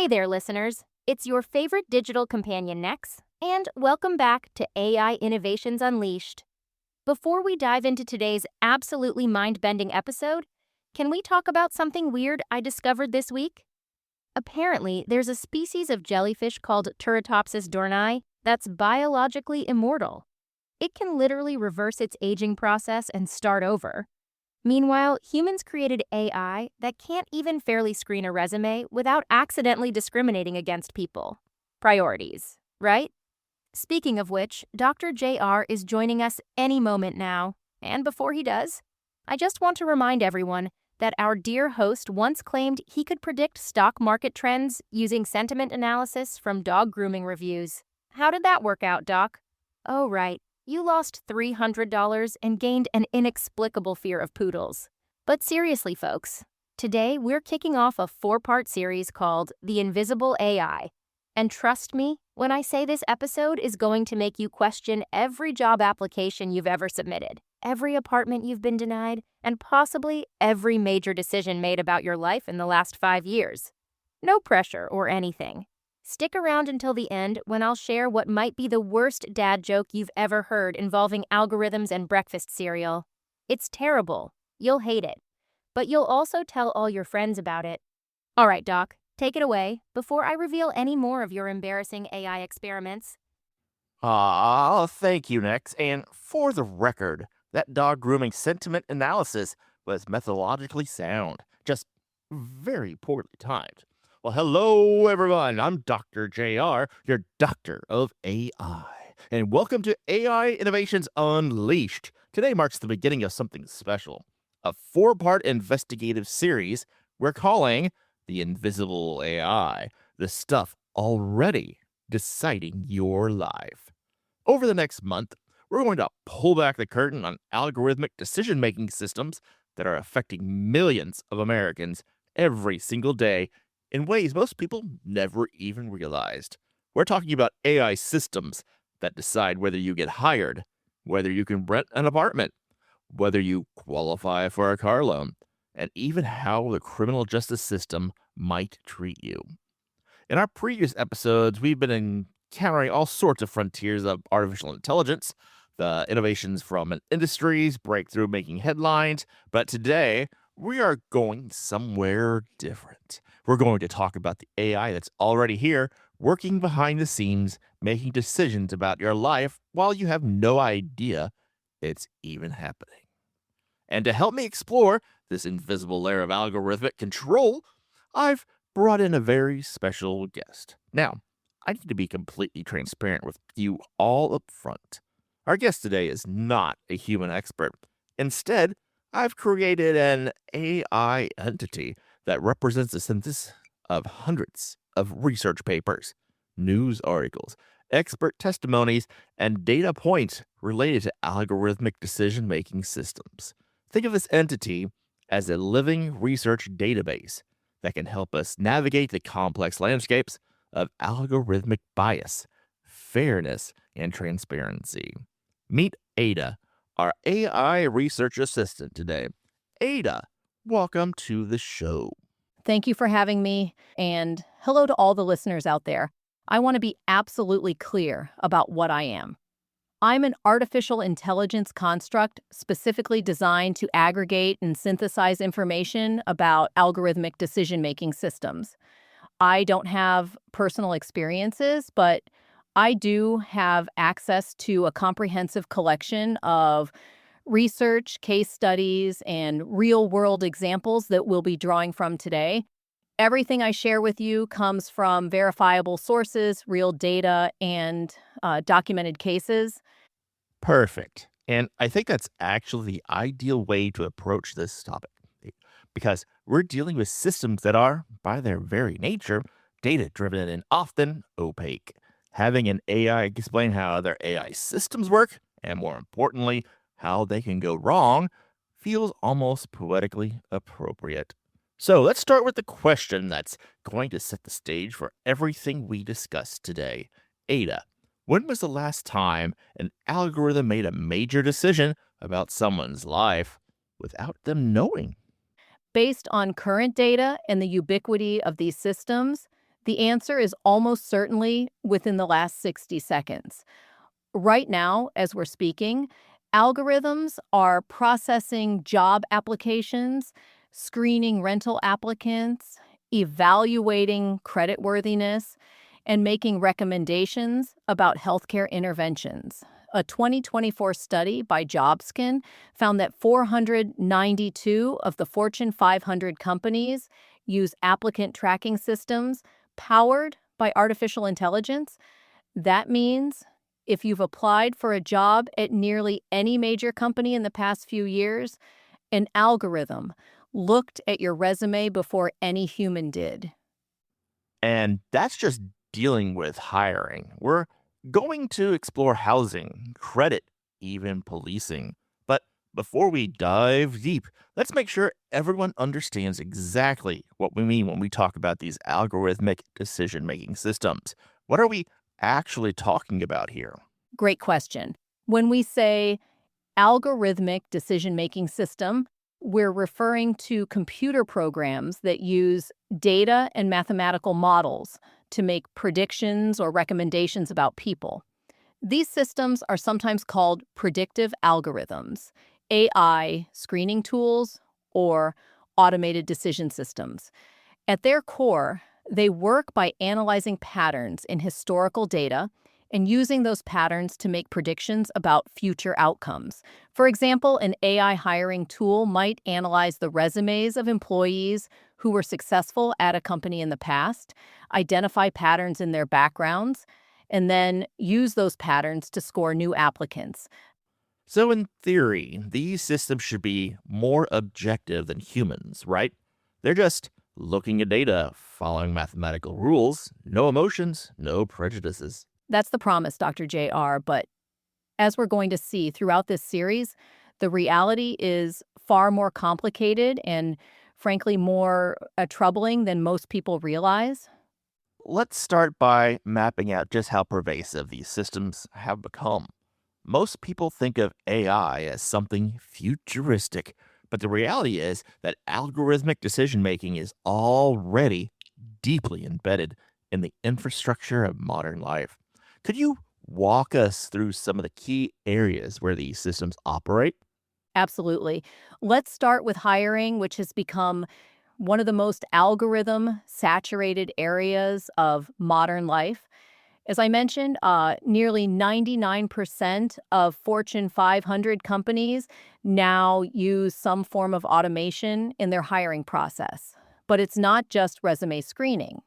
there, listeners. It's your favorite digital companion, Nex, and welcome back to AI Innovations Unleashed. Before we dive into today's absolutely mind-bending episode, can we talk about something weird I discovered this week? Apparently, there's a species of jellyfish called Turritopsis dohrnii that's biologically immortal. It can literally reverse its aging process and start over. Meanwhile, humans created AI that can't even fairly screen a resume without accidentally discriminating against people. Priorities, right? Speaking of which, Dr. JR is joining us any moment now. And before he does, I just want to remind everyone that our dear host once claimed he could predict stock market trends using sentiment analysis from dog grooming reviews. How did that work out, Doc? Oh, right. You lost $300 and gained an inexplicable fear of poodles. But seriously, folks, today we're kicking off a 4-part series called The Invisible AI. And trust me when I say this episode is going to make you question every job application you've ever submitted, every apartment you've been denied, and possibly every major decision made about your life in the last 5 years. No pressure or anything. Stick around until the end when I'll share what might be the worst dad joke you've ever heard involving algorithms and breakfast cereal. It's terrible. You'll hate it. But you'll also tell all your friends about it. All right, Doc, take it away before I reveal any more of your embarrassing AI experiments. Thank you, Nex. And for the record, that dog grooming sentiment analysis was methodologically sound, just very poorly timed. Well, hello, everyone. I'm Dr. JR, your doctor of AI. And welcome to AI Innovations Unleashed. Today marks the beginning of something special, a 4-part investigative series we're calling The Invisible AI, the stuff already deciding your life. Over the next month, we're going to pull back the curtain on algorithmic decision-making systems that are affecting millions of Americans every single day in ways most people never even realized. We're talking about AI systems that decide whether you get hired, whether you can rent an apartment, whether you qualify for a car loan, and even how the criminal justice system might treat you. In our previous episodes, we've been encountering all sorts of frontiers of artificial intelligence, the innovations from an industry's breakthrough making headlines, but today we are going somewhere different. We're going to talk about the AI that's already here, working behind the scenes, making decisions about your life while you have no idea it's even happening. And to help me explore this invisible layer of algorithmic control, I've brought in a very special guest. Now, I need to be completely transparent with you all up front. Our guest today is not a human expert. Instead, I've created an AI entity that represents the synthesis of hundreds of research papers, news articles, expert testimonies, and data points related to algorithmic decision-making systems. Think of this entity as a living research database that can help us navigate the complex landscapes of algorithmic bias, fairness, and transparency. Meet Ada, our AI research assistant today. Ada, welcome to the show. Thank you for having me, and hello to all the listeners out there. I want to be absolutely clear about what I am. I'm an artificial intelligence construct specifically designed to aggregate and synthesize information about algorithmic decision-making systems. I don't have personal experiences, but I do have access to a comprehensive collection of research, case studies, and real-world examples that we'll be drawing from today. Everything I share with you comes from verifiable sources, real data, and documented cases. Perfect. And I think that's actually the ideal way to approach this topic, because we're dealing with systems that are, by their very nature, data-driven and often opaque. Having an AI explain how their AI systems work, and more importantly, how they can go wrong, feels almost poetically appropriate. So let's start with the question that's going to set the stage for everything we discuss today. Ada, when was the last time an algorithm made a major decision about someone's life without them knowing? Based on current data and the ubiquity of these systems, The answer is almost certainly within the last 60 seconds. Right now, as we're speaking, algorithms are processing job applications, screening rental applicants, evaluating creditworthiness, and making recommendations about healthcare interventions. A 2024 study by JobSkin found that 492 of the Fortune 500 companies use applicant tracking systems powered by artificial intelligence. That means if you've applied for a job at nearly any major company in the past few years, an algorithm looked at your resume before any human did. And that's just dealing with hiring. We're going to explore housing, credit, even policing. But before we dive deep, let's make sure everyone understands exactly what we mean when we talk about these algorithmic decision making systems. What are we actually talking about here? Great question. When we say algorithmic decision-making system, we're referring to computer programs that use data and mathematical models to make predictions or recommendations about people. These systems are sometimes called predictive algorithms, AI screening tools, or automated decision systems. At their core, they work by analyzing patterns in historical data and using those patterns to make predictions about future outcomes. For example, an AI hiring tool might analyze the resumes of employees who were successful at a company in the past, identify patterns in their backgrounds, and then use those patterns to score new applicants. So, in theory, these systems should be more objective than humans, right? They're just looking at data, following mathematical rules, no emotions, no prejudices. That's the promise, Dr. JR. But as we're going to see throughout this series, the reality is far more complicated and, frankly, more troubling than most people realize. Let's start by mapping out just how pervasive these systems have become. Most people think of AI as something futuristic, but the reality is that algorithmic decision making is already deeply embedded in the infrastructure of modern life. Could you walk us through some of the key areas where these systems operate? Absolutely. Let's start with hiring, which has become one of the most algorithm saturated areas of modern life. As I mentioned, nearly 99% of Fortune 500 companies now use some form of automation in their hiring process. But it's not just resume screening.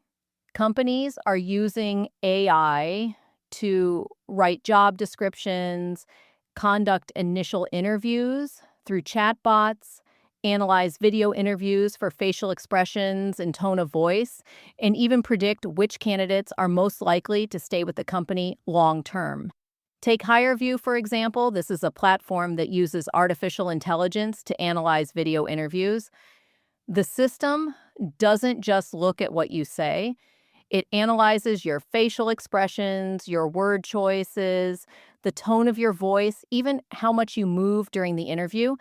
Companies are using AI to write job descriptions, conduct initial interviews through chatbots, analyze video interviews for facial expressions and tone of voice, and even predict which candidates are most likely to stay with the company long term. Take HireVue, for example. This is a platform that uses artificial intelligence to analyze video interviews. The system doesn't just look at what you say. It analyzes your facial expressions, your word choices, the tone of your voice, even how much you move during the interview.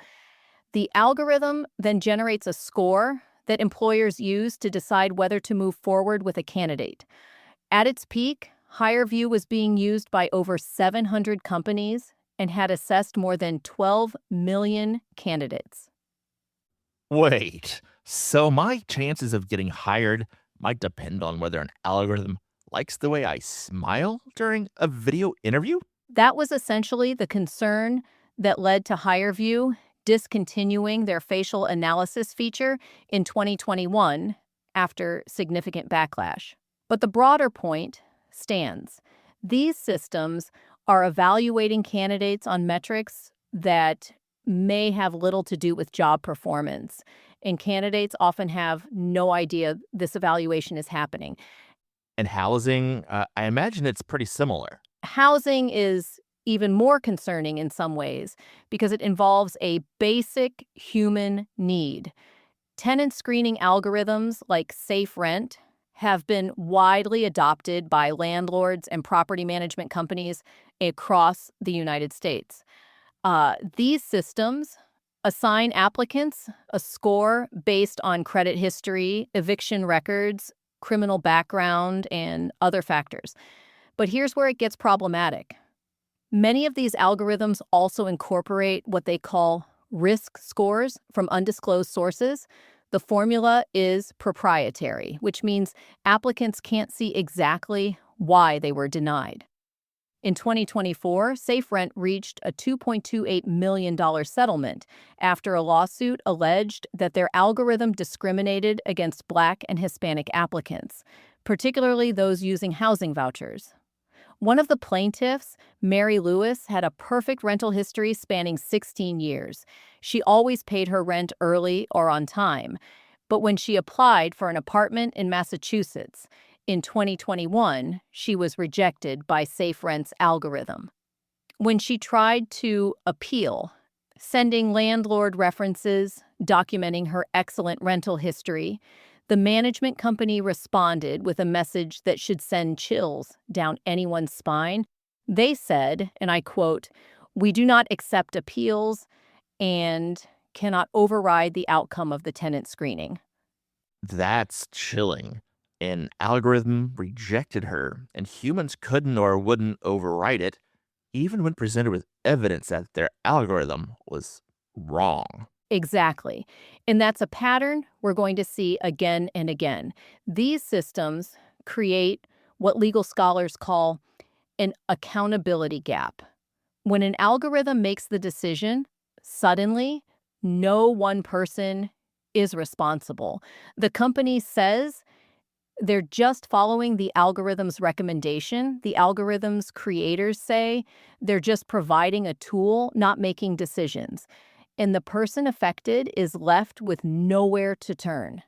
The algorithm then generates a score that employers use to decide whether to move forward with a candidate. At its peak, HireVue was being used by over 700 companies and had assessed more than 12 million candidates. Wait, so my chances of getting hired might depend on whether an algorithm likes the way I smile during a video interview? That was essentially the concern that led to HireVue discontinuing their facial analysis feature in 2021 after significant backlash. But the broader point stands. These systems are evaluating candidates on metrics that may have little to do with job performance, and candidates often have no idea this evaluation is happening. And housing, I imagine it's pretty similar. Housing is even more concerning in some ways because it involves a basic human need. Tenant screening algorithms like SafeRent have been widely adopted by landlords and property management companies across the United States. These systems assign applicants a score based on credit history, eviction records, criminal background, and other factors. But here's where it gets problematic. Many of these algorithms also incorporate what they call risk scores from undisclosed sources. The formula is proprietary, which means applicants can't see exactly why they were denied. In 2024, SafeRent reached a $2.28 million settlement after a lawsuit alleged that their algorithm discriminated against Black and Hispanic applicants, particularly those using housing vouchers. One of the plaintiffs, Mary Lewis, had a perfect rental history spanning 16 years. She always paid her rent early or on time. But when she applied for an apartment in Massachusetts in 2021, she was rejected by SafeRent's algorithm. When she tried to appeal, sending landlord references documenting her excellent rental history, the management company responded with a message that should send chills down anyone's spine. They said, and I quote, "We do not accept appeals and cannot override the outcome of the tenant screening." That's chilling. An algorithm rejected her, and humans couldn't or wouldn't override it, even when presented with evidence that their algorithm was wrong. Exactly. And that's a pattern we're going to see again and again. These systems create what legal scholars call an accountability gap. When an algorithm makes the decision, suddenly, no one person is responsible. The company says they're just following the algorithm's recommendation. The algorithm's creators say they're just providing a tool, not making decisions. And the person affected is left with nowhere to turn.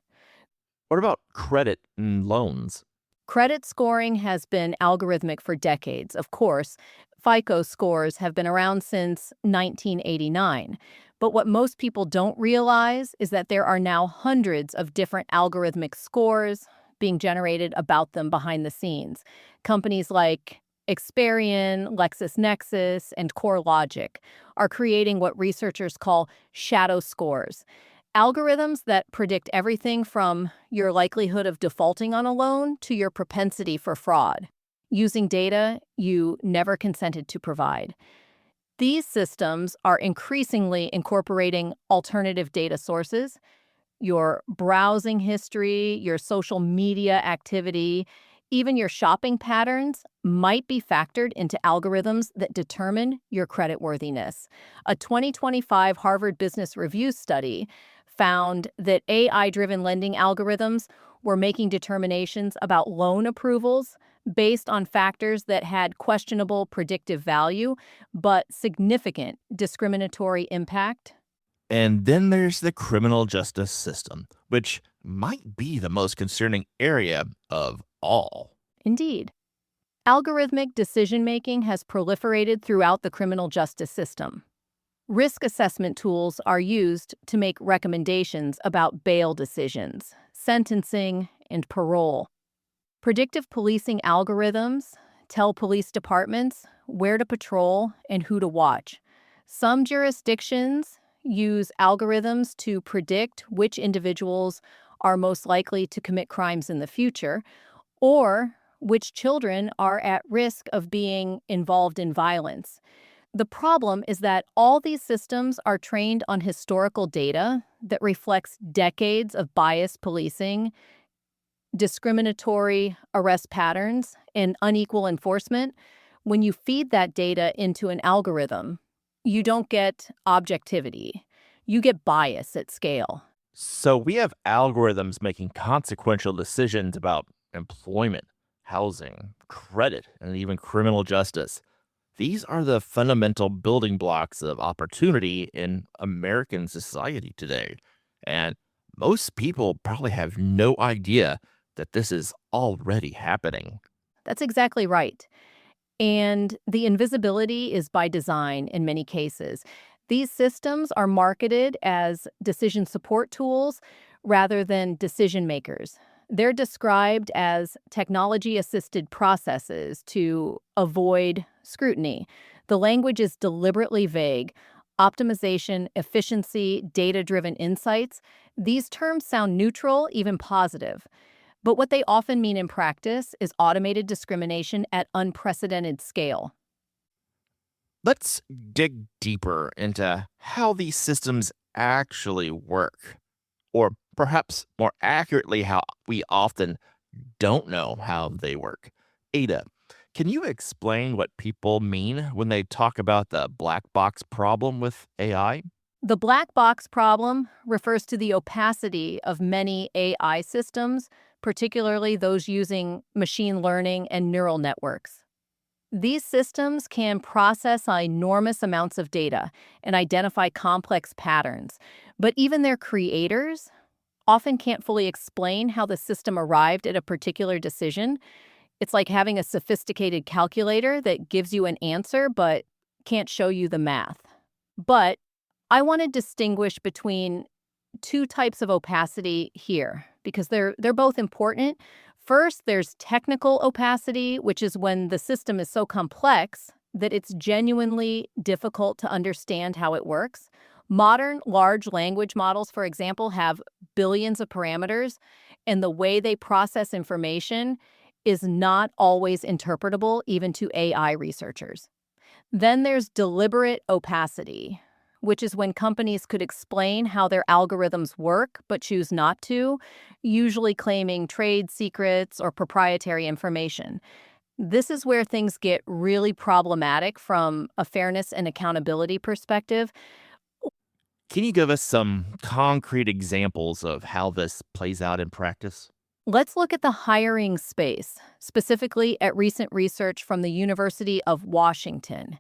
What about credit and loans? Credit scoring has been algorithmic for decades. Of course, FICO scores have been around since 1989. But what most people don't realize is that there are now hundreds of different algorithmic scores being generated about them behind the scenes. Companies like Experian, LexisNexis, and CoreLogic are creating what researchers call shadow scores, algorithms that predict everything from your likelihood of defaulting on a loan to your propensity for fraud, using data you never consented to provide. These systems are increasingly incorporating alternative data sources, your browsing history, your social media activity, even your shopping patterns might be factored into algorithms that determine your creditworthiness. A 2025 Harvard Business Review study found that AI-driven lending algorithms were making determinations about loan approvals based on factors that had questionable predictive value, but significant discriminatory impact. And then there's the criminal justice system, which might be the most concerning area of all. Indeed. Algorithmic decision-making has proliferated throughout the criminal justice system. Risk assessment tools are used to make recommendations about bail decisions, sentencing, and parole. Predictive policing algorithms tell police departments where to patrol and who to watch. Some jurisdictions use algorithms to predict which individuals are most likely to commit crimes in the future, or which children are at risk of being involved in violence. The problem is that all these systems are trained on historical data that reflects decades of biased policing, discriminatory arrest patterns, and unequal enforcement. When you feed that data into an algorithm, you don't get objectivity. You get bias at scale. So we have algorithms making consequential decisions about employment, housing, credit, and even criminal justice. These are the fundamental building blocks of opportunity in American society today. And most people probably have no idea that this is already happening. That's exactly right. And the invisibility is by design in many cases. These systems are marketed as decision support tools rather than decision makers. They're described as technology-assisted processes to avoid scrutiny. The language is deliberately vague. Optimization, efficiency, data-driven insights. These terms sound neutral, even positive. But what they often mean in practice is automated discrimination at unprecedented scale. Let's dig deeper into how these systems actually work, or perhaps more accurately, how we often don't know how they work. Ada, can you explain what people mean when they talk about the black box problem with AI? The black box problem refers to the opacity of many AI systems, particularly those using machine learning and neural networks. These systems can process enormous amounts of data and identify complex patterns, but even their creators often can't fully explain how the system arrived at a particular decision. It's like having a sophisticated calculator that gives you an answer but can't show you the math. But I want to distinguish between two types of opacity here because they're both important. First, there's technical opacity, which is when the system is so complex that it's genuinely difficult to understand how it works. Modern large language models, for example, have billions of parameters, and the way they process information is not always interpretable even to AI researchers. Then there's deliberate opacity, which is when companies could explain how their algorithms work but choose not to, usually claiming trade secrets or proprietary information. This is where things get really problematic from a fairness and accountability perspective. Can you give us some concrete examples of how this plays out in practice? Let's look at the hiring space, specifically at recent research from the University of Washington.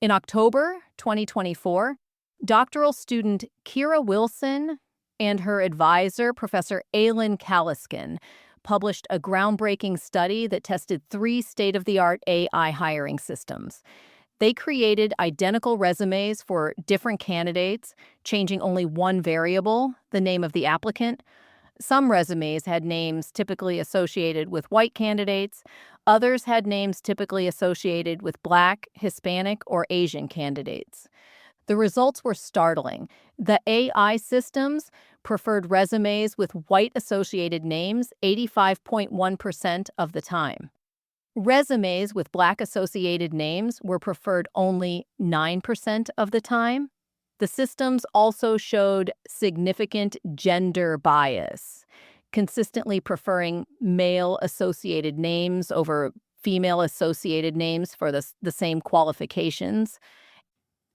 In October 2024, doctoral student Kira Wilson and her advisor, Professor Aylin Kaliskin, published a groundbreaking study that tested 3 state-of-the-art AI hiring systems. They created identical resumes for different candidates, changing only one variable, the name of the applicant. Some resumes had names typically associated with white candidates. Others had names typically associated with Black, Hispanic, or Asian candidates. The results were startling. The AI systems preferred resumes with white-associated names 85.1% of the time. Resumes with Black-associated names were preferred only 9% of the time. The systems also showed significant gender bias, consistently preferring male-associated names over female-associated names for the same qualifications.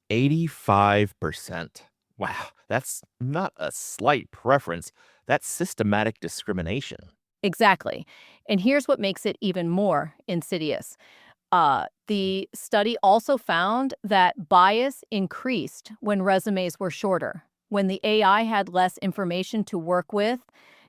85%. Wow, that's not a slight preference. That's systematic discrimination. Exactly. And here's what makes it even more insidious. The study also found that bias increased when resumes were shorter. When the AI had less information to work with,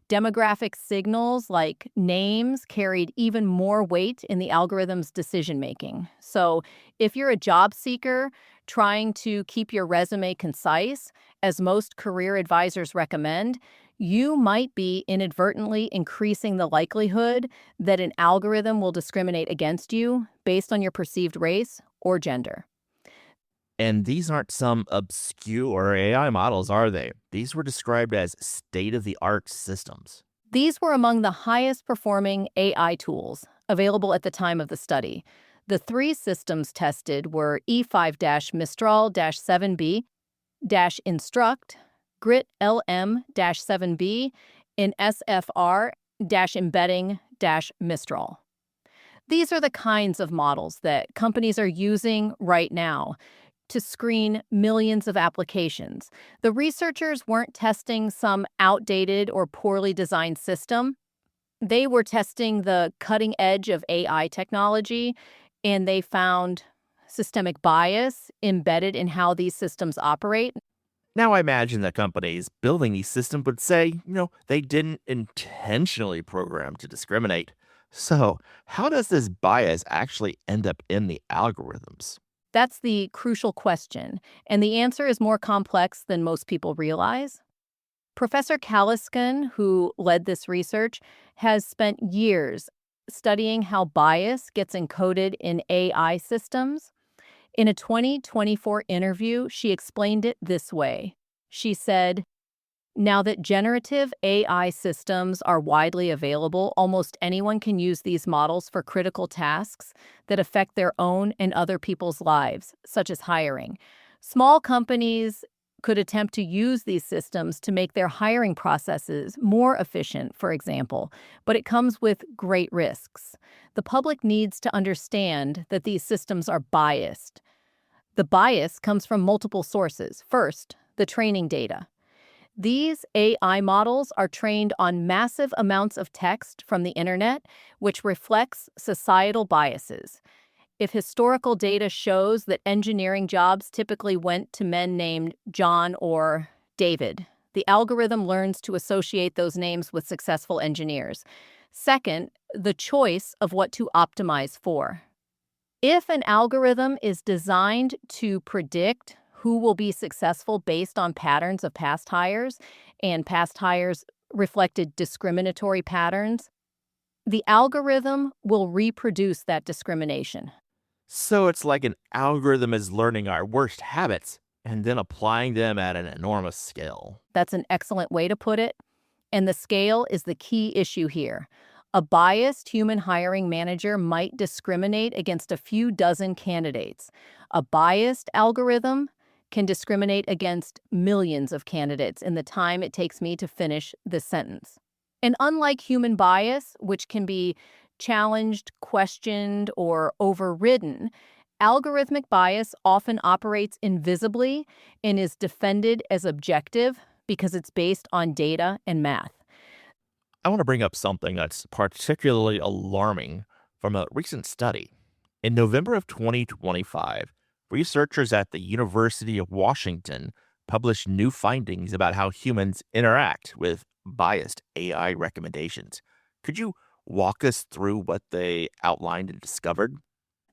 demographic signals like names carried even more weight in the algorithm's decision-making. So if you're a job seeker trying to keep your resume concise, as most career advisors recommend, you might be inadvertently increasing the likelihood that an algorithm will discriminate against you based on your perceived race or gender. And these aren't some obscure AI models, are they? These were described as state of the art systems. These were among the highest performing AI tools available at the time of the study. The 3 systems tested were E5-Mistral-7B, Instruct, Grit LM-7B, and SFR-embedding-Mistral. These are the kinds of models that companies are using right now to screen millions of applications. The researchers weren't testing some outdated or poorly designed system. They were testing the cutting edge of AI technology, and they found systemic bias embedded in how these systems operate. Now, I imagine the companies building these systems would say, they didn't intentionally program to discriminate. So, how does this bias actually end up in the algorithms? That's the crucial question, and the answer is more complex than most people realize. Professor Kaliskin, who led this research, has spent years studying how bias gets encoded in AI systems. In a 2024 interview, she explained it this way. She said, Now that generative AI systems are widely available, almost anyone can use these models for critical tasks that affect their own and other people's lives, such as hiring. Small companies could attempt to use these systems to make their hiring processes more efficient, for example, but it comes with great risks. The public needs to understand that these systems are biased. The bias comes from multiple sources. First, the training data. These AI models are trained on massive amounts of text from the internet, which reflects societal biases. If historical data shows that engineering jobs typically went to men named John or David, the algorithm learns to associate those names with successful engineers. Second, the choice of what to optimize for. If an algorithm is designed to predict who will be successful based on patterns of past hires, and past hires reflected discriminatory patterns, the algorithm will reproduce that discrimination. So it's like an algorithm is learning our worst habits and then applying them at an enormous scale. That's an excellent way to put it. And the scale is the key issue here. A biased human hiring manager might discriminate against a few dozen candidates. A biased algorithm can discriminate against millions of candidates in the time it takes me to finish this sentence. And unlike human bias, which can be challenged, questioned, or overridden, algorithmic bias often operates invisibly and is defended as objective because it's based on data and math. I want to bring up something that's particularly alarming from a recent study. In November of 2025, researchers at the University of Washington published new findings about how humans interact with biased AI recommendations. Could you walk us through what they outlined and discovered?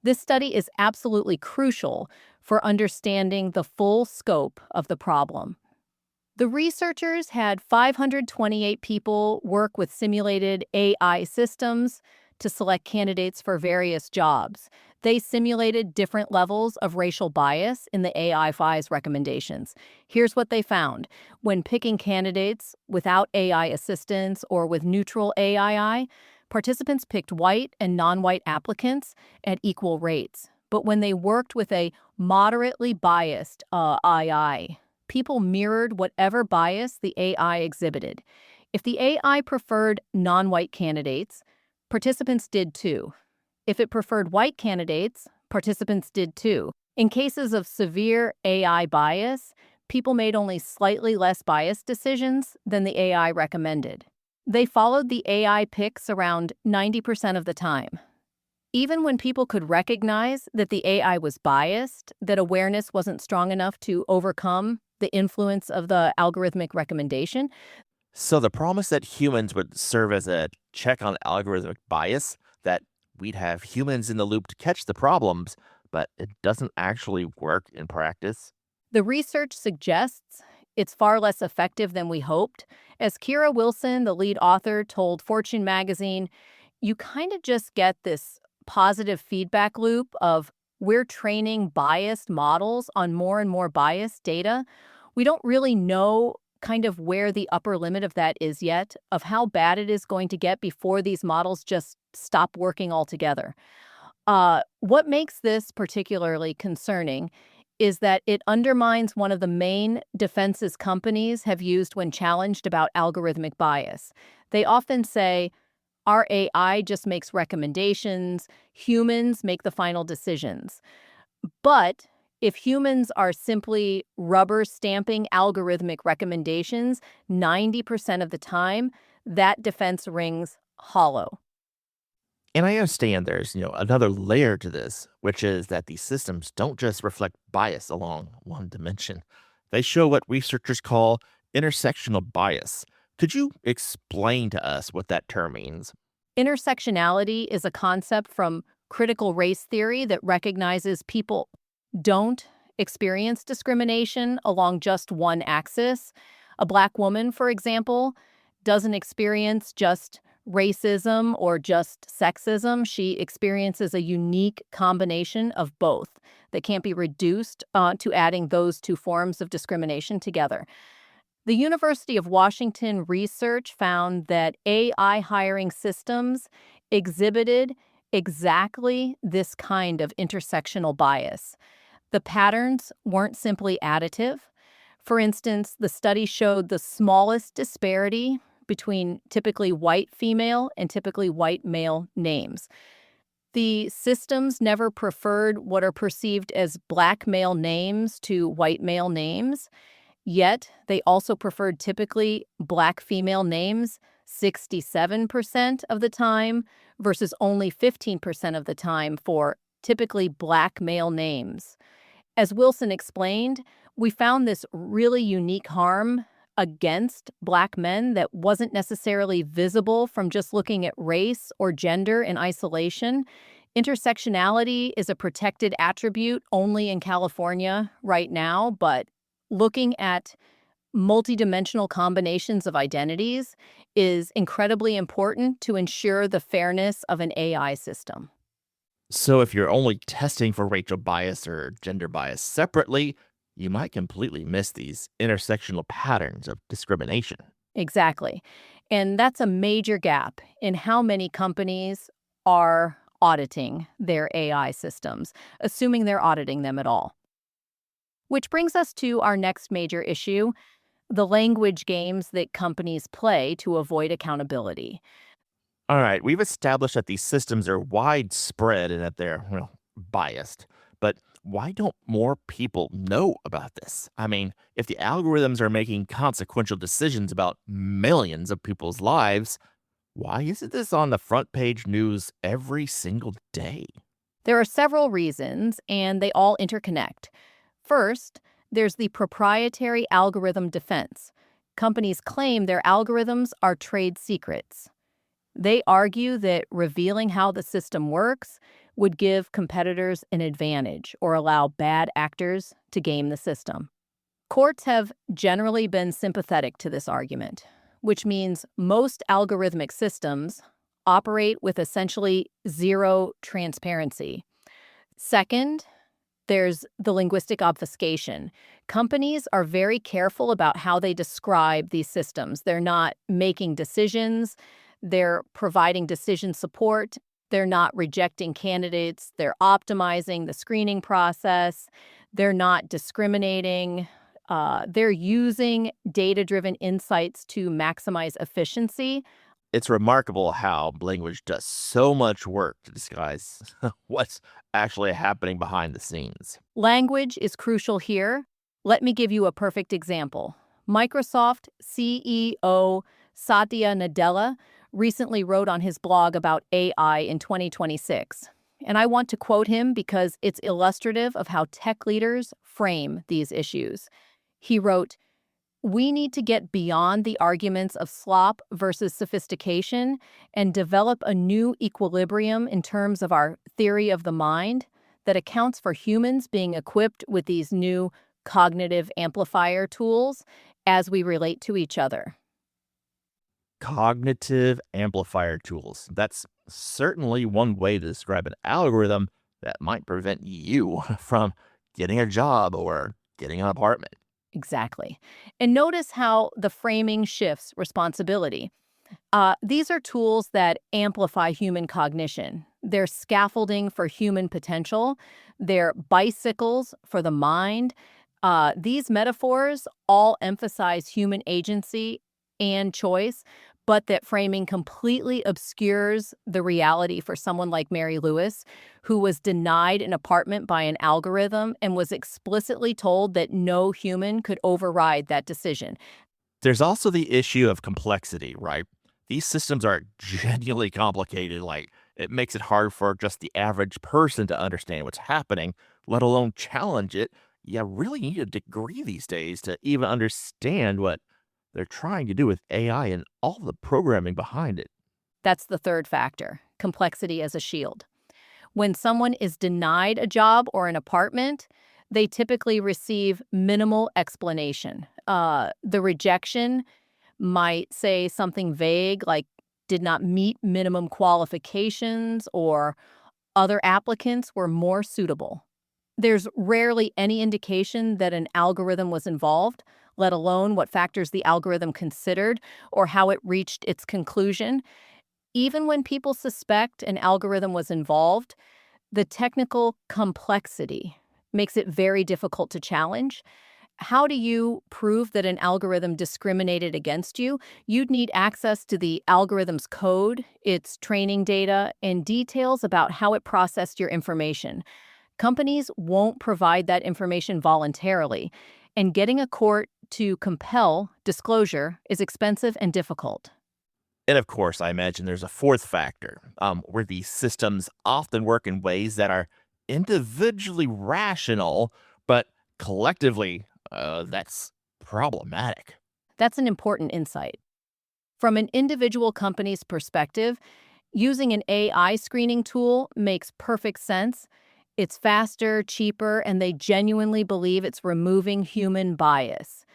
This study is absolutely crucial for understanding the full scope of the problem. The researchers had 528 people work with simulated AI systems to select candidates for various jobs. They simulated different levels of racial bias in the AI-5's recommendations. Here's what they found. When picking candidates without AI assistance or with neutral AI, participants picked white and non-white applicants at equal rates. But when they worked with a moderately biased AI, people mirrored whatever bias the AI exhibited. If the AI preferred non-white candidates, participants did too. If it preferred white candidates, participants did too. In cases of severe AI bias, people made only slightly less biased decisions than the AI recommended. They followed the AI picks around 90% of the time. Even when people could recognize that the AI was biased, that awareness wasn't strong enough to overcome the influence of the algorithmic recommendation. So the promise that humans would serve as a check on algorithmic bias, that we'd have humans in the loop to catch the problems, but it doesn't actually work in practice. The research suggests it's far less effective than we hoped. As Kira Wilson, the lead author, told Fortune magazine, you kind of just get this positive feedback loop of we're training biased models on more and more biased data. We don't really know kind of where the upper limit of that is yet, of how bad it is going to get before these models just stop working altogether. What makes this particularly concerning is that it undermines one of the main defenses companies have used when challenged about algorithmic bias. They often say, our AI just makes recommendations, humans make the final decisions. But if humans are simply rubber stamping algorithmic recommendations 90% of the time, that defense rings hollow. And I understand there's, another layer to this, which is that these systems don't just reflect bias along one dimension. They show what researchers call intersectional bias. Could you explain to us what that term means? Intersectionality is a concept from critical race theory that recognizes people don't experience discrimination along just one axis. A Black woman, for example, doesn't experience just racism or just sexism. She experiences a unique combination of both that can't be reduced to adding those two forms of discrimination together. The University of Washington research found that AI hiring systems exhibited exactly this kind of intersectional bias. The patterns weren't simply additive. For instance, the study showed the smallest disparity between typically white female and typically white male names. The systems never preferred what are perceived as black male names to white male names, yet they also preferred typically black female names 67% of the time versus only 15% of the time for typically black male names. As Wilson explained, we found this really unique harm against Black men that wasn't necessarily visible from just looking at race or gender in isolation. Intersectionality is a protected attribute only in California right now, but looking at multidimensional combinations of identities is incredibly important to ensure the fairness of an AI system. So if you're only testing for racial bias or gender bias separately, you might completely miss these intersectional patterns of discrimination. Exactly. And that's a major gap in how many companies are auditing their AI systems, assuming they're auditing them at all. Which brings us to our next major issue, the language games that companies play to avoid accountability. All right, we've established that these systems are widespread and that they're, biased. But why don't more people know about this? I mean, if the algorithms are making consequential decisions about millions of people's lives, why isn't this on the front page news every single day? There are several reasons, and they all interconnect. First, there's the proprietary algorithm defense. Companies claim their algorithms are trade secrets. They argue that revealing how the system works would give competitors an advantage or allow bad actors to game the system. Courts have generally been sympathetic to this argument, which means most algorithmic systems operate with essentially zero transparency. Second, there's the linguistic obfuscation. Companies are very careful about how they describe these systems. They're not making decisions, they're providing decision support, they're not rejecting candidates, they're optimizing the screening process, they're not discriminating. They're using data-driven insights to maximize efficiency. It's remarkable how language does so much work to disguise what's actually happening behind the scenes. Language is crucial here. Let me give you a perfect example. Microsoft CEO Satya Nadella recently wrote on his blog about AI in 2026. And I want to quote him because it's illustrative of how tech leaders frame these issues. He wrote, "We need to get beyond the arguments of slop versus sophistication and develop a new equilibrium in terms of our theory of the mind that accounts for humans being equipped with these new cognitive amplifier tools as we relate to each other." Cognitive amplifier tools. That's certainly one way to describe an algorithm that might prevent you from getting a job or getting an apartment. Exactly. And notice how the framing shifts responsibility. These are tools that amplify human cognition. They're scaffolding for human potential. They're bicycles for the mind. These metaphors all emphasize human agency and choice, but that framing completely obscures the reality for someone like Mary Lewis, who was denied an apartment by an algorithm and was explicitly told that no human could override that decision. There's also the issue of complexity, right? These systems are genuinely complicated. Like, it makes it hard for just the average person to understand what's happening, let alone challenge it. You really need a degree these days to even understand what they're trying to do with AI and all the programming behind it. That's the third factor, complexity as a shield. When someone is denied a job or an apartment, they typically receive minimal explanation. The rejection might say something vague like did not meet minimum qualifications or other applicants were more suitable. There's rarely any indication that an algorithm was involved, let alone what factors the algorithm considered or how it reached its conclusion. Even when people suspect an algorithm was involved, the technical complexity makes it very difficult to challenge. How do you prove that an algorithm discriminated against you? You'd need access to the algorithm's code, its training data, and details about how it processed your information. Companies won't provide that information voluntarily, and getting a court to compel disclosure is expensive and difficult. And of course, I imagine there's a fourth factor where these systems often work in ways that are individually rational, but collectively, that's problematic. That's an important insight. From an individual company's perspective, using an AI screening tool makes perfect sense. It's faster, cheaper, and they genuinely believe it's removing human bias.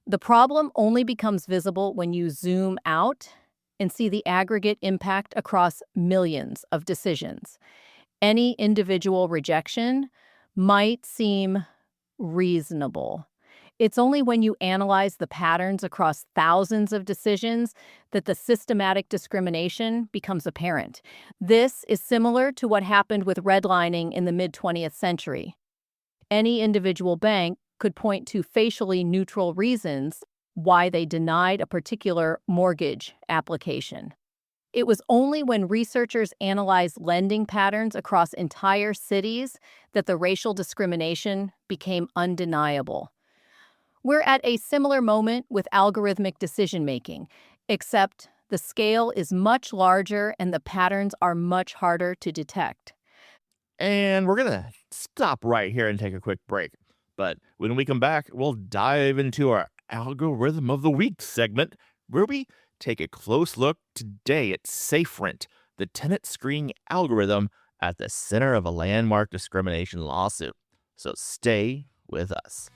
The problem only becomes visible when you zoom out and see the aggregate impact across millions of decisions. Any individual rejection might seem reasonable. It's only when you analyze the patterns across thousands of decisions that the systematic discrimination becomes apparent. This is similar to what happened with redlining in the mid-20th century. Any individual bank could point to facially neutral reasons why they denied a particular mortgage application. It was only when researchers analyzed lending patterns across entire cities that the racial discrimination became undeniable. We're at a similar moment with algorithmic decision-making, except the scale is much larger and the patterns are much harder to detect. And we're going to stop right here and take a quick break. But when we come back, we'll dive into our Algorithm of the Week segment, where we take a close look today at SafeRent, the tenant screening algorithm at the center of a landmark discrimination lawsuit. So stay with us.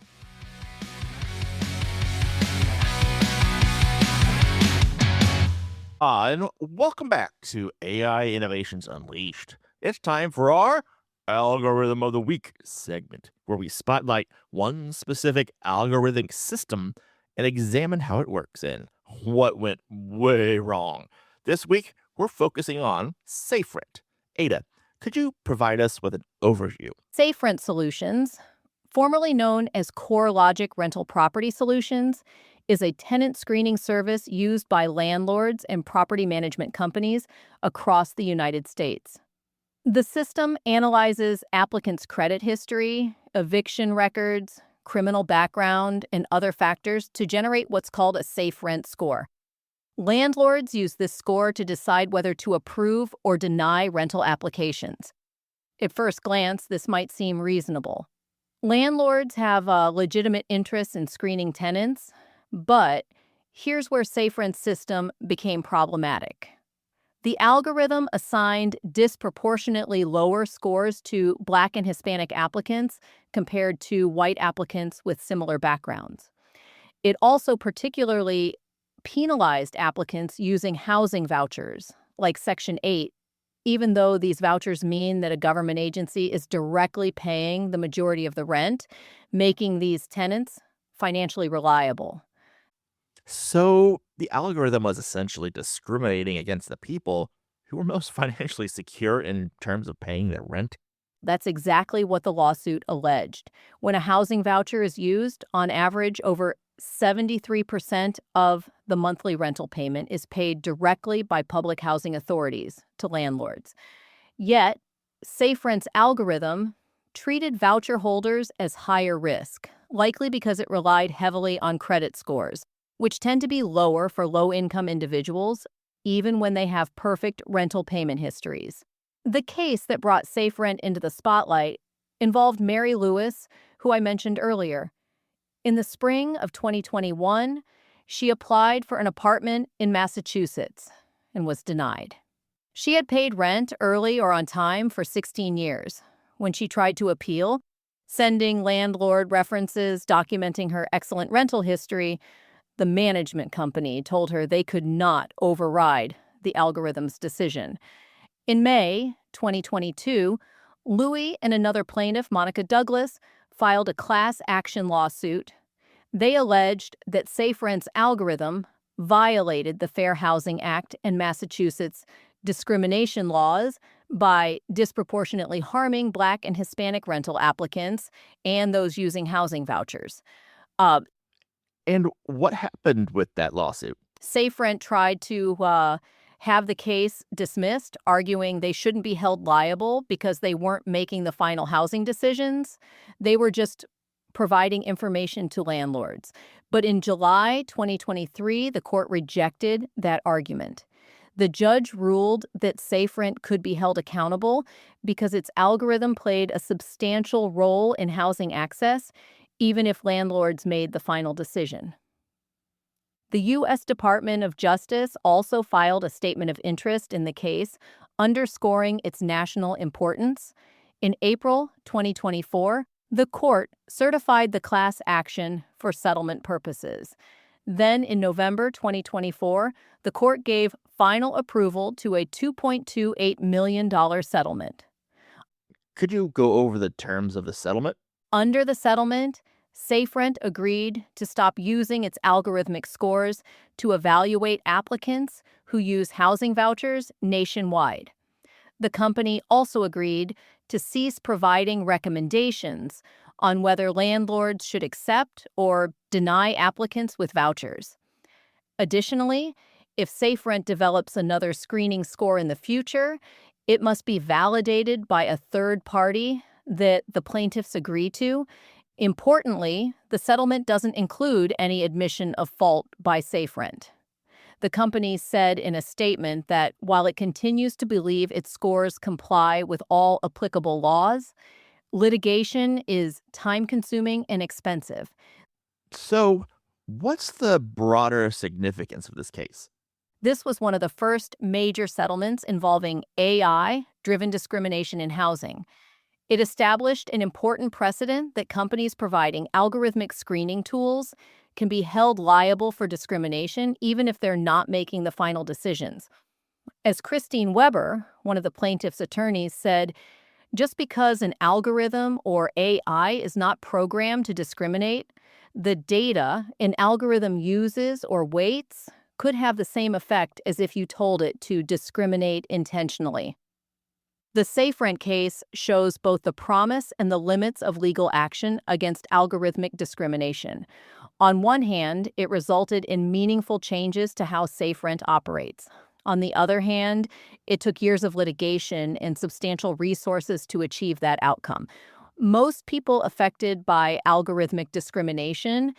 And welcome back to AI Innovations Unleashed. It's time for our Algorithm of the Week segment, where we spotlight one specific algorithmic system and examine how it works and what went way wrong. This week, we're focusing on SafeRent. Ada, could you provide us with an overview? SafeRent Solutions, formerly known as CoreLogic Rental Property Solutions, is a tenant screening service used by landlords and property management companies across the United States. The system analyzes applicants' credit history, eviction records, criminal background, and other factors to generate what's called a SafeRent score. Landlords use this score to decide whether to approve or deny rental applications. At first glance, this might seem reasonable. Landlords have a legitimate interest in screening tenants, but here's where SafeRent's system became problematic. The algorithm assigned disproportionately lower scores to Black and Hispanic applicants compared to white applicants with similar backgrounds. It also particularly penalized applicants using housing vouchers, like Section 8, even though these vouchers mean that a government agency is directly paying the majority of the rent, making these tenants financially reliable. So the algorithm was essentially discriminating against the people who were most financially secure in terms of paying their rent. That's exactly what the lawsuit alleged. When a housing voucher is used, on average, over 73% of the monthly rental payment is paid directly by public housing authorities to landlords. Yet, SafeRent's algorithm treated voucher holders as higher risk, likely because it relied heavily on credit scores, which tend to be lower for low-income individuals, even when they have perfect rental payment histories. The case that brought SafeRent into the spotlight involved Mary Lewis, who I mentioned earlier. In the spring of 2021, she applied for an apartment in Massachusetts and was denied. She had paid rent early or on time for 16 years. When she tried to appeal, sending landlord references documenting her excellent rental history, the management company told her they could not override the algorithm's decision. In May 2022, Louis and another plaintiff, Monica Douglas, filed a class action lawsuit. They alleged that SafeRent's algorithm violated the Fair Housing Act and Massachusetts discrimination laws by disproportionately harming Black and Hispanic rental applicants and those using housing vouchers. Uh, And what happened with that lawsuit? SafeRent tried to have the case dismissed, arguing they shouldn't be held liable because they weren't making the final housing decisions. They were just providing information to landlords. But in July 2023, the court rejected that argument. The judge ruled that SafeRent could be held accountable because its algorithm played a substantial role in housing access, even if landlords made the final decision. The U.S. Department of Justice also filed a statement of interest in the case, underscoring its national importance. In April 2024, the court certified the class action for settlement purposes. Then, in November 2024, the court gave final approval to a $2.28 million settlement. Could you go over the terms of the settlement? Under the settlement, SafeRent agreed to stop using its algorithmic scores to evaluate applicants who use housing vouchers nationwide. The company also agreed to cease providing recommendations on whether landlords should accept or deny applicants with vouchers. Additionally, if SafeRent develops another screening score in the future, it must be validated by a third party that the plaintiffs agree to. Importantly, the settlement doesn't include any admission of fault by SafeRent. The company said in a statement that while it continues to believe its scores comply with all applicable laws, litigation is time-consuming and expensive. So, what's the broader significance of this case? This was one of the first major settlements involving AI-driven discrimination in housing. It established an important precedent that companies providing algorithmic screening tools can be held liable for discrimination even if they're not making the final decisions. As Christine Weber, one of the plaintiff's attorneys, said, just because an algorithm or AI is not programmed to discriminate, the data an algorithm uses or weights could have the same effect as if you told it to discriminate intentionally. The SafeRent case shows both the promise and the limits of legal action against algorithmic discrimination. On one hand, it resulted in meaningful changes to how SafeRent operates. On the other hand, it took years of litigation and substantial resources to achieve that outcome. Most people affected by algorithmic discrimination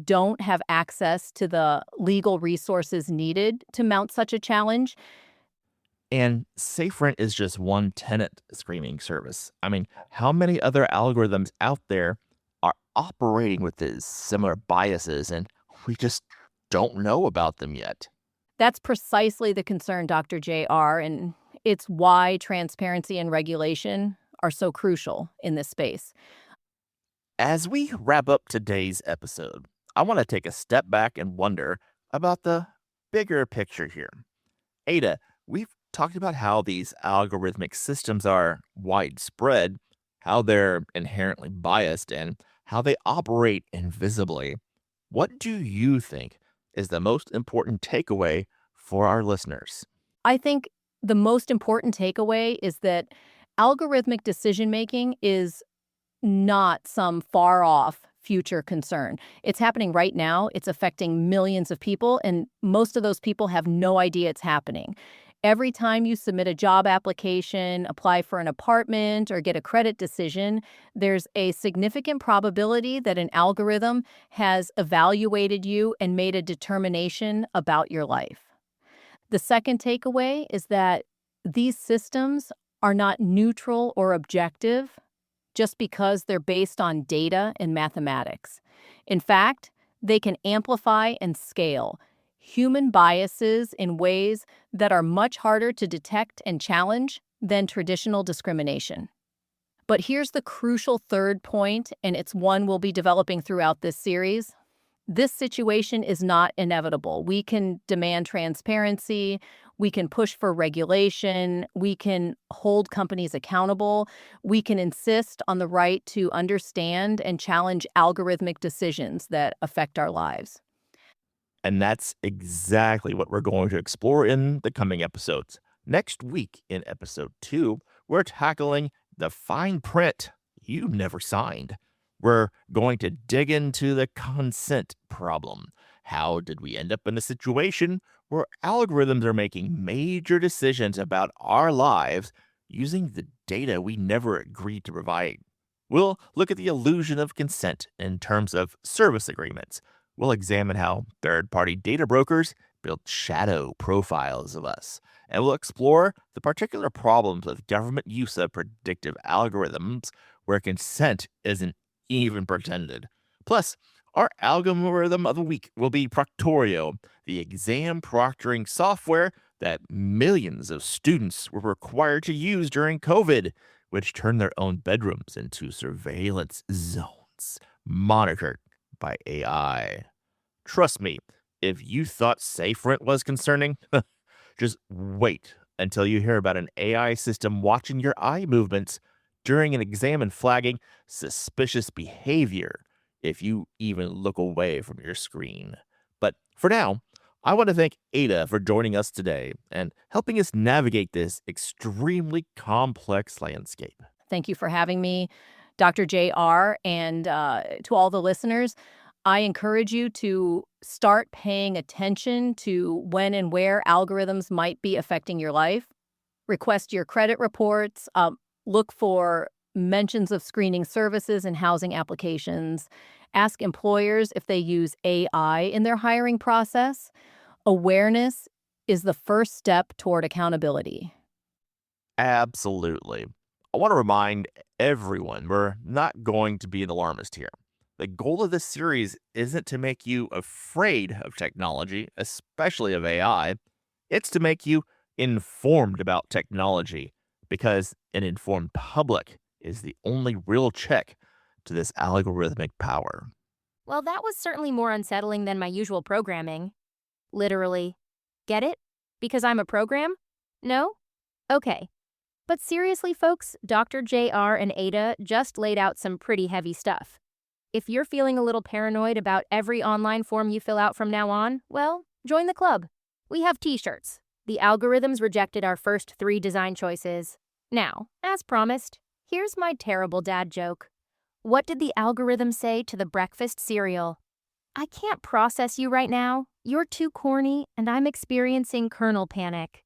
don't have access to the legal resources needed to mount such a challenge. And SafeRent is just one tenant screening service. I mean, how many other algorithms out there are operating with these similar biases and we just don't know about them yet? That's precisely the concern, Dr. JR, and it's why transparency and regulation are so crucial in this space. As we wrap up today's episode, I want to take a step back and wonder about the bigger picture here. Ada, we've talked about how these algorithmic systems are widespread, how they're inherently biased, and how they operate invisibly. What do you think is the most important takeaway for our listeners? I think the most important takeaway is that algorithmic decision-making is not some far-off future concern. It's happening right now. It's affecting millions of people, and most of those people have no idea it's happening. Every time you submit a job application, apply for an apartment, or get a credit decision, there's a significant probability that an algorithm has evaluated you and made a determination about your life. The second takeaway is that these systems are not neutral or objective just because they're based on data and mathematics. In fact, they can amplify and scale human biases in ways that are much harder to detect and challenge than traditional discrimination. But here's the crucial third point, and it's one we'll be developing throughout this series. This situation is not inevitable. We can demand transparency, We can push for regulation. We can hold companies accountable. We can insist on the right to understand and challenge algorithmic decisions that affect our lives. And that's exactly what we're going to explore in the coming episodes. Next week, in episode 2, we're tackling the fine print you never signed. We're going to dig into the consent problem. How did we end up in a situation where algorithms are making major decisions about our lives using the data we never agreed to provide? We'll look at the illusion of consent in terms of service agreements. We'll examine how third party data brokers build shadow profiles of us. And we'll explore the particular problems with government use of predictive algorithms where consent isn't even pretended. Plus, our algorithm of the week will be Proctorio, the exam proctoring software that millions of students were required to use during COVID, which turned their own bedrooms into surveillance zones monitored by AI. Trust me, if you thought SafeRent was concerning, just wait until you hear about an AI system watching your eye movements during an exam and flagging suspicious behavior if you even look away from your screen. But for now, I want to thank Ada for joining us today and helping us navigate this extremely complex landscape. Thank you for having me, Dr. JR. And to all the listeners, I encourage you to start paying attention to when and where algorithms might be affecting your life. Request your credit reports. Look for mentions of screening services and housing applications. Ask employers if they use AI in their hiring process. Awareness is the first step toward accountability. Absolutely. I want to remind everyone we're not going to be an alarmist here. The goal of this series isn't to make you afraid of technology, especially of AI. It's to make you informed about technology because an informed public is the only real check to this algorithmic power. Well, that was certainly more unsettling than my usual programming. Literally. Get it? Because I'm a program? No? Okay. But seriously, folks, Dr. JR and Ada just laid out some pretty heavy stuff. If you're feeling a little paranoid about every online form you fill out from now on, well, join the club. We have t-shirts. The algorithms rejected our first 3 design choices. Now, as promised, here's my terrible dad joke. What did the algorithm say to the breakfast cereal? I can't process you right now. You're too corny, and I'm experiencing kernel panic.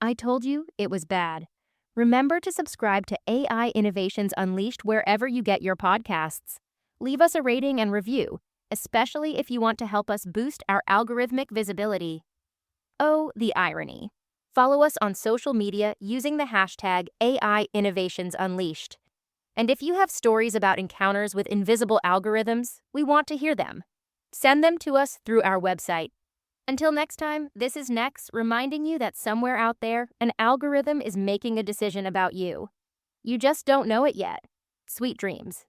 I told you it was bad. Remember to subscribe to AI Innovations Unleashed wherever you get your podcasts. Leave us a rating and review, especially if you want to help us boost our algorithmic visibility. Oh, the irony. Follow us on social media using the hashtag AI Innovations Unleashed. And if you have stories about encounters with invisible algorithms, we want to hear them. Send them to us through our website. Until next time, this is Nex reminding you that somewhere out there, an algorithm is making a decision about you. You just don't know it yet. Sweet dreams.